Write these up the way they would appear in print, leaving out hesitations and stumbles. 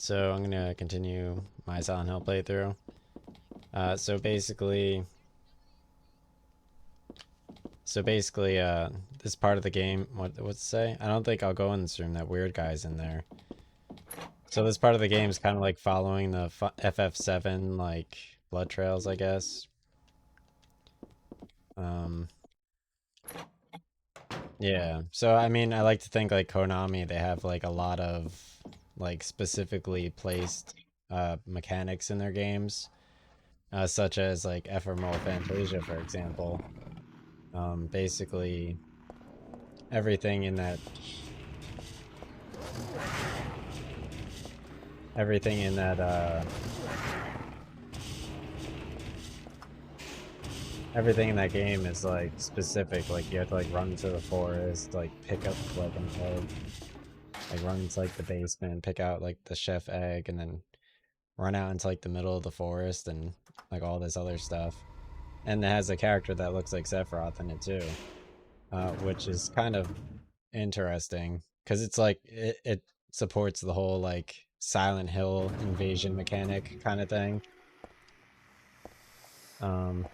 Alright, so I'm gonna continue my Silent Hill playthrough. So basically, this part of the game, what's it say? I don't think I'll go in this room, that weird guy's in there. So this part of the game is kind of like following the FF7, like, blood trails, I guess. Um, yeah, so I mean, I like to think like Konami, they have like a lot of like specifically placed mechanics in their games. Such as like Ephemeral Fantasia, for example. Basically, everything in that, everything in that, everything in that game is like specific. Like you have to like run to the forest, like pick up like an egg, like run into like the basement, pick out like the chef egg, and then run out into like the middle of the forest and like all this other stuff. And it has a character that looks like Sephiroth in it too. Which is kind of interesting because it's like it supports the whole like Silent Hill invasion mechanic kind of thing. Um,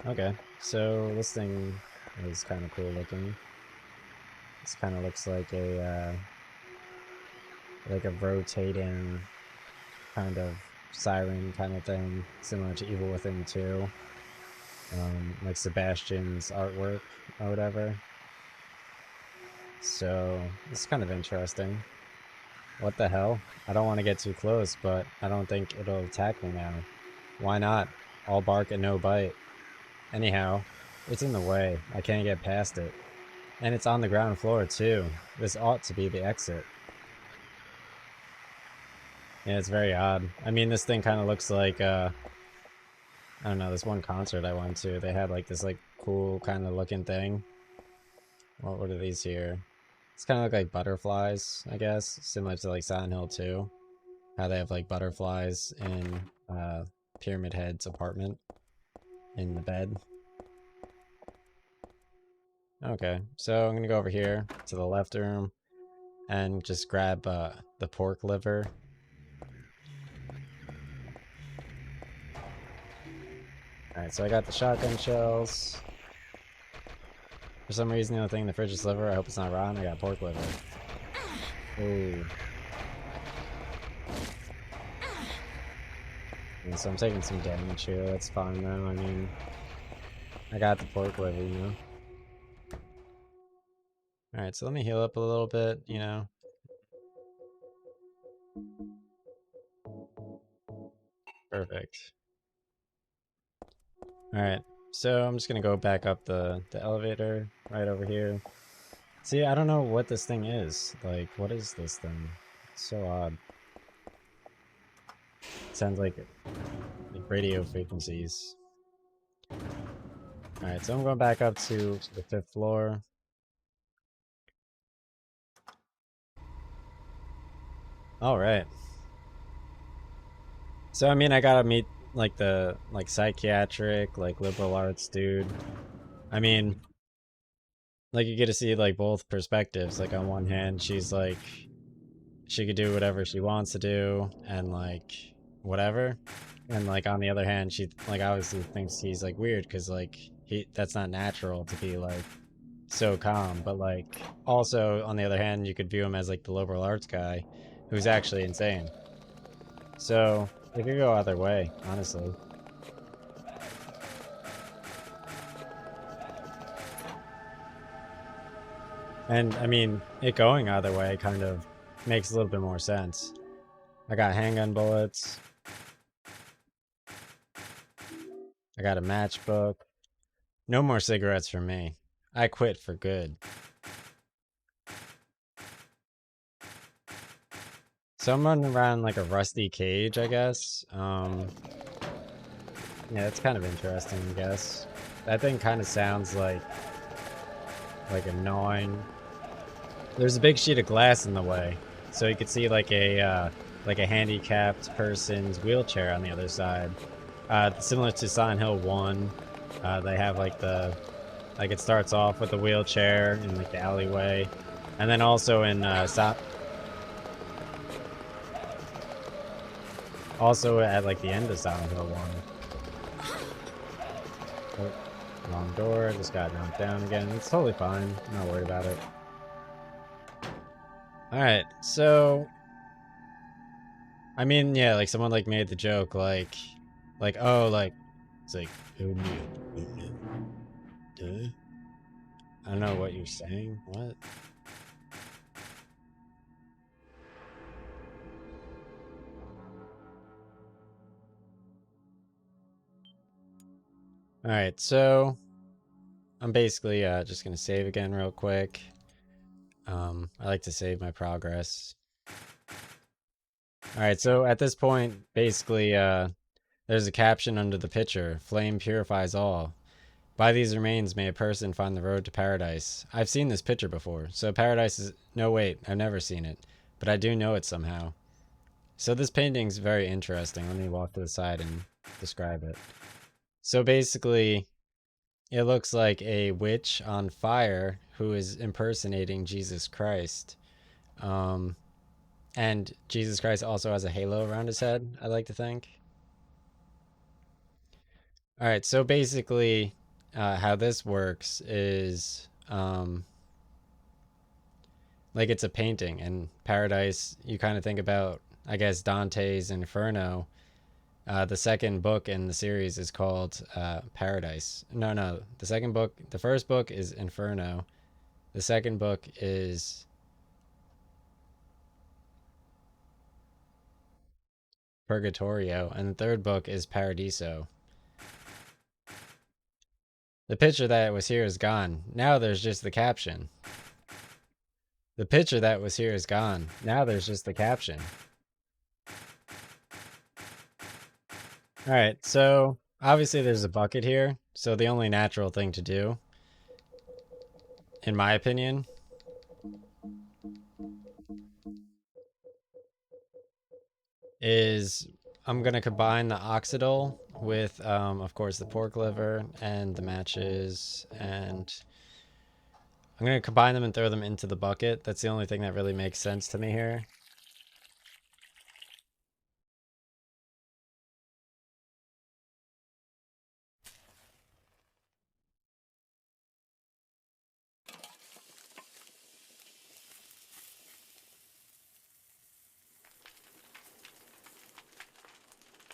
okay, so this thing is kind of cool looking. This kind of looks like a rotating kind of siren kind of thing, similar to Evil Within 2. Like Sebastian's artwork or whatever. So it's kind of interesting. What the hell? I don't want to get too close, but I don't think it'll attack me now. Why not? All bark and no bite. Anyhow, it's in the way. I can't get past it. And it's on the ground floor, too. This ought to be the exit. Yeah, it's very odd. I mean, this thing kind of looks like, I don't know, this one concert I went to, they had like this like cool kind of looking thing. What are these here? It's kind of look like butterflies, I guess, similar to like Silent Hill 2. How they have like butterflies in Pyramid Head's apartment in the bed. Okay, so I'm gonna go over here to the left room and just grab the pork liver. Alright, so I got the shotgun shells. For some reason, the only thing in the fridge is liver. I hope it's not rotten. I got pork liver. Ooh. And so I'm taking some damage here. That's fine though. I mean, I got the pork liver, you know. Alright, so let me heal up a little bit, you know. Perfect. Alright, so I'm just gonna go back up the elevator right over here. See, I don't know what this thing is. Like, what is this thing? It's so odd. It sounds like radio frequencies. Alright, so I'm going back up to the 5th floor. Alright. So, I mean, I gotta meet, like, the, like, psychiatric, like, liberal arts dude. I mean, like, you get to see, like, both perspectives. Like, on one hand, she's, like, she could do whatever she wants to do, and, like, whatever. And, like, on the other hand, she, like, obviously thinks he's, like, weird, because, like, that's not natural to be, like, so calm. But, like, also, on the other hand, you could view him as, like, the liberal arts guy, who's actually insane. So, it could go either way, honestly. And, I mean, it going either way kind of makes a little bit more sense. I got handgun bullets. I got a matchbook. No more cigarettes for me. I quit for good. So I'm running around like a rusty cage, I guess. Yeah, it's kind of interesting, I guess. That thing kind of sounds like annoying. There's a big sheet of glass in the way, so you could see like a handicapped person's wheelchair on the other side. Similar to Silent Hill 1, they have like it starts off with a wheelchair in like the alleyway, and then also in Also at like the end of Silent Hill 1. Oh, wrong door, just got knocked down again. It's totally fine. I'm not worried about it. Alright, so I mean, yeah, like someone like made the joke like oh, like it's like duh. I don't know what you're saying. What? Alright, so I'm basically just gonna save again real quick. I like to save my progress. Alright, so at this point, basically, there's a caption under the picture, "Flame purifies all. By these remains may a person find the road to paradise." I've seen this picture before, so paradise is... No, wait, I've never seen it, but I do know it somehow. So this painting's very interesting. Let me walk to the side and describe it. So basically, it looks like a witch on fire who is impersonating Jesus Christ. And Jesus Christ also has a halo around his head, I like to think. All right, so basically, how this works is like it's a painting, and paradise, you kind of think about, I guess, Dante's Inferno. The second book in the series is called Paradise. No, the first book is Inferno. The second book is Purgatorio, and the third book is Paradiso. The picture that was here is gone. Now there's just the caption. The picture that was here is gone. Now there's just the caption. Alright, so obviously there's a bucket here, so the only natural thing to do, in my opinion, is I'm going to combine the oxidol with, of course, the pork liver and the matches, and I'm going to combine them and throw them into the bucket. That's the only thing that really makes sense to me here.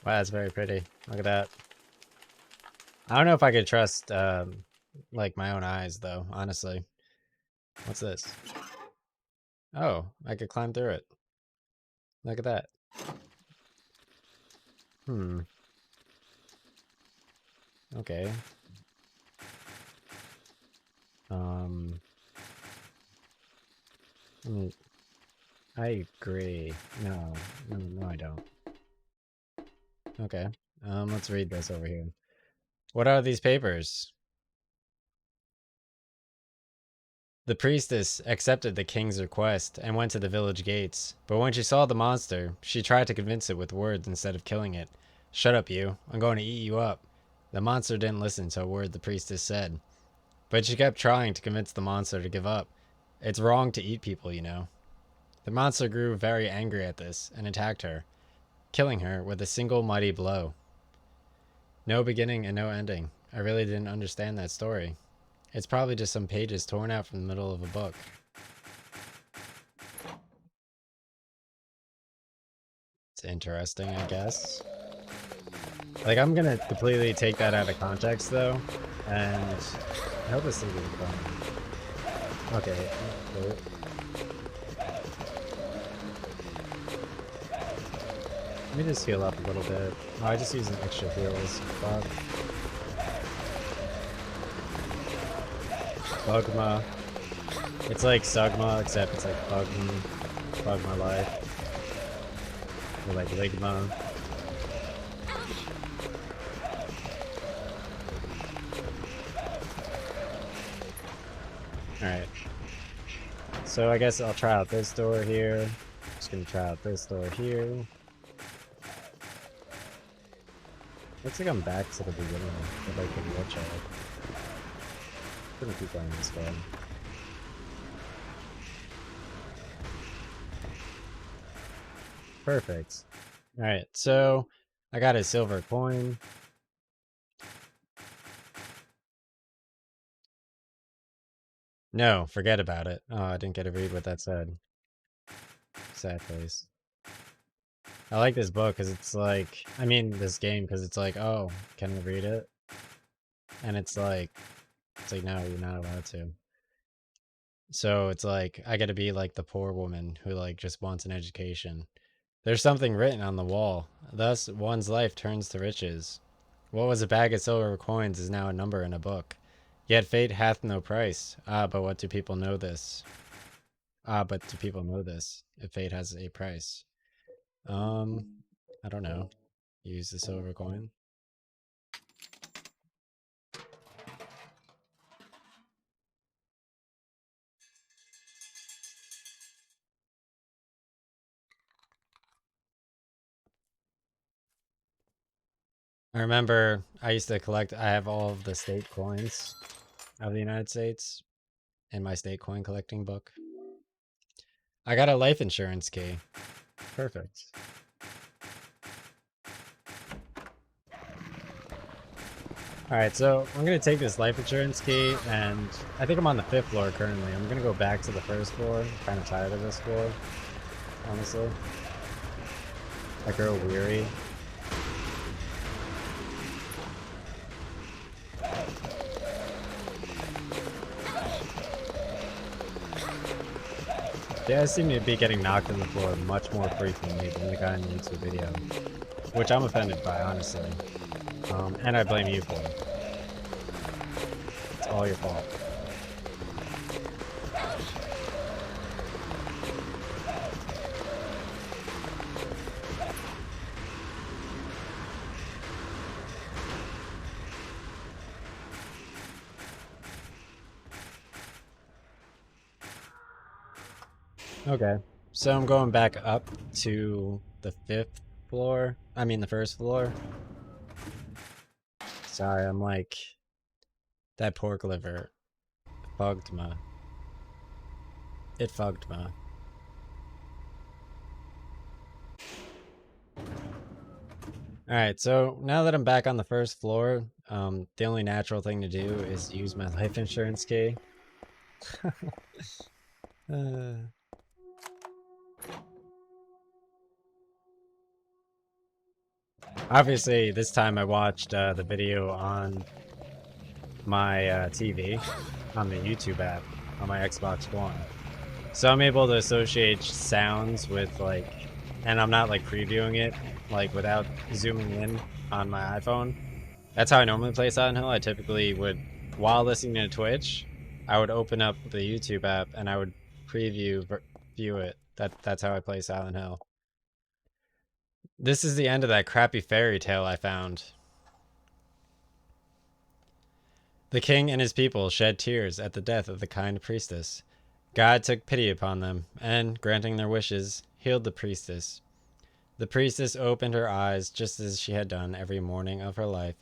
Wow, that's very pretty. Look at that. I don't know if I could trust, like, my own eyes, though, honestly. What's this? Oh, I could climb through it. Look at that. Okay. I agree. No, I don't. Okay. Let's read this over here. What are these papers? The priestess accepted the king's request and went to the village gates, but when she saw the monster, she tried to convince it with words instead of killing it. "Shut up, you. I'm going to eat you up." The monster didn't listen to a word the priestess said, but she kept trying to convince the monster to give up. It's wrong to eat people, you know. The monster grew very angry at this and attacked her, killing her with a single mighty blow. No beginning and no ending. I really didn't understand that story. It's probably just some pages torn out from the middle of a book. It's interesting, I guess. Like, I'm gonna completely take that out of context, though, and I hope this thing is fun. Okay. Let me just heal up a little bit. Oh, I just used an extra heals. Fuck. Bugma. It's like Sugma, except it's like Bug my life. Or like Ligma. Alright. So I guess I'll try out this door here. Just gonna try out this door here. Looks like I'm back to the beginning, but like in Witcher. Gonna keep going this way. Perfect. Alright, so I got a silver coin. No, forget about it. Oh, I didn't get to read what that said. Sad face. I like this book because it's like, I mean, this game because it's like, oh, can I read it? And it's like, no, you're not allowed to. So it's like, I gotta be like the poor woman who like just wants an education. There's something written on the wall. Thus, one's life turns to riches. What was a bag of silver coins is now a number in a book. Yet fate hath no price. Ah, but what do people know this? Ah, but do people know this? If fate has a price. I don't know. Use the silver coin. I remember I used to collect, I have all of the state coins of the United States in my state coin collecting book. I got a life insurance key. Perfect. Alright, so I'm going to take this life insurance key, and I think I'm on the 5th floor currently. I'm going to go back to the 1st floor. I'm kind of tired of this floor, honestly. I grow weary. Yeah, I seem to be getting knocked on the floor much more frequently than the guy in the YouTube video, which I'm offended by, honestly. And I blame you for it. It's all your fault. Okay, so I'm going back up to the 5th floor. I mean the 1st floor. Sorry, I'm like, that pork liver fucked me. It fucked me. Alright, so now that I'm back on the 1st floor, the only natural thing to do is use my life insurance key. Obviously, this time I watched the video on my TV, on the YouTube app, on my Xbox One. So I'm able to associate sounds with like, and I'm not like previewing it, like without zooming in on my iPhone. That's how I normally play Silent Hill. I typically would, while listening to Twitch, I would open up the YouTube app and I would view it. That's how I play Silent Hill. This is the end of that crappy fairy tale I found. The king and his people shed tears at the death of the kind priestess. God took pity upon them, and, granting their wishes, healed the priestess. The priestess opened her eyes just as she had done every morning of her life.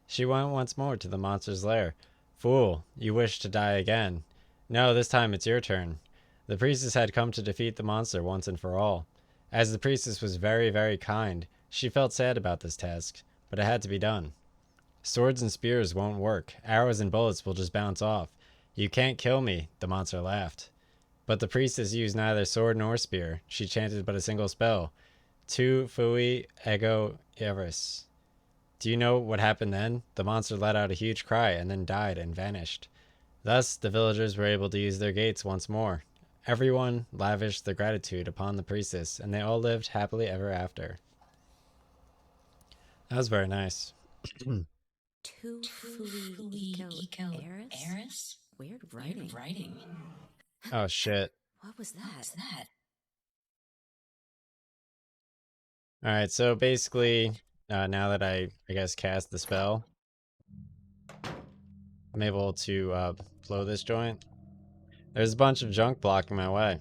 She went once more to the monster's lair. Fool, you wish to die again. No, this time it's your turn. The priestess had come to defeat the monster once and for all. As the priestess was very, very kind, she felt sad about this task, but it had to be done. Swords and spears won't work. Arrows and bullets will just bounce off. You can't kill me, the monster laughed. But the priestess used neither sword nor spear. She chanted but a single spell. Tu fui ego iris. Do you know what happened then? The monster let out a huge cry and then died and vanished. Thus, the villagers were able to use their gates once more. Everyone lavished their gratitude upon the priestess, and they all lived happily ever after. That was very nice. Tu fui eco eris? Weird writing. Oh shit. What was that? Alright, so basically, now that I guess, cast the spell, I'm able to blow this joint. There's a bunch of junk blocking my way.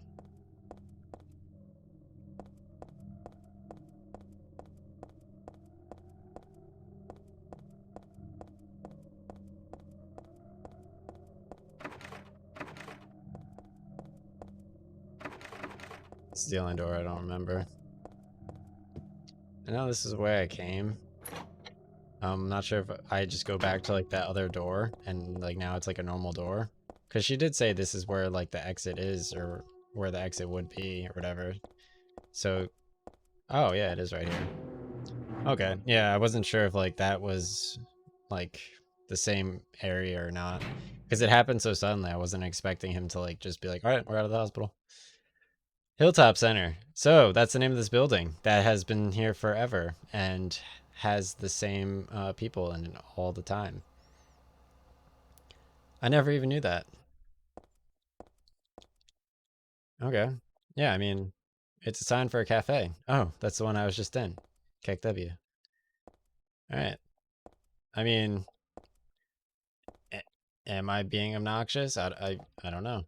It's the only door I don't remember. I know this is the way I came. I'm not sure if I just go back to like that other door and like now it's like a normal door. Cause she did say this is where like the exit is or where the exit would be or whatever. So, oh yeah, it is right here. Okay, yeah, I wasn't sure if like that was like the same area or not. Cause it happened so suddenly, I wasn't expecting him to like just be like, all right, we're out of the hospital. Hilltop Center. So that's the name of this building that has been here forever and has the same people in it all the time. I never even knew that. Okay. Yeah, I mean, it's a sign for a cafe. Oh, that's the one I was just in. KW. All right. I mean, am I being obnoxious? I don't know.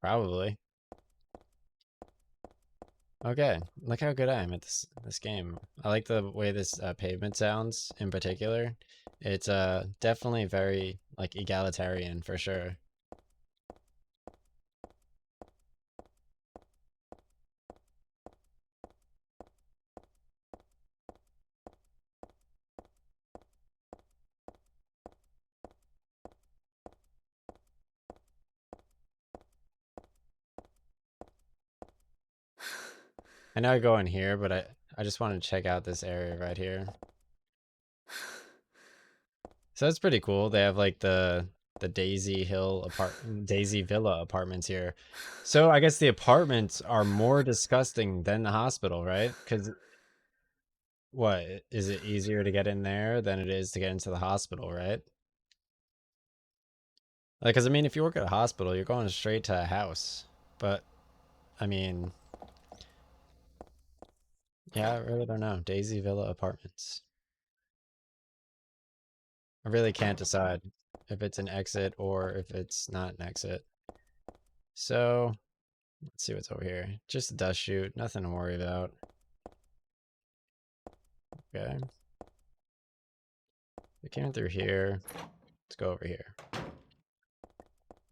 Probably. Okay. Look how good I am at this game. I like the way this pavement sounds in particular. It's definitely very like egalitarian for sure. I know I go in here, but I just want to check out this area right here. So that's pretty cool. They have like the Daisy Villa apartments here. So I guess the apartments are more disgusting than the hospital, right? Because what is it easier to get in there than it is to get into the hospital, right? Like, because I mean, if you work at a hospital, you're going straight to a house. But I mean, yeah, I really don't know. Daisy Villa apartments. I really can't decide if it's an exit or if it's not an exit. So let's see what's over here. Just a dust chute, nothing to worry about. Okay. We came through here. Let's go over here.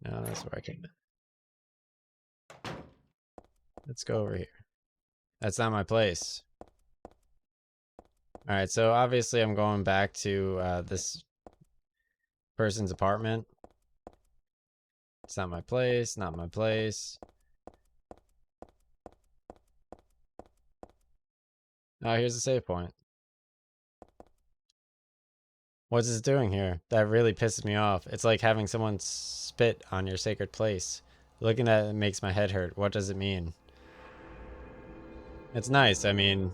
No, that's where I came in. Let's go over here. That's not my place. All right, so obviously I'm going back to this person's apartment. It's not my place, not my place. Oh, here's the save point. What's this doing here? That really pisses me off. It's like having someone spit on your sacred place. Looking at it makes my head hurt. What does it mean? It's nice. I mean,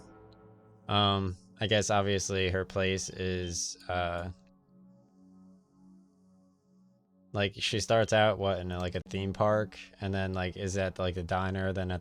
I guess obviously her place is like she starts out what in like a theme park and then like is at like the diner, then at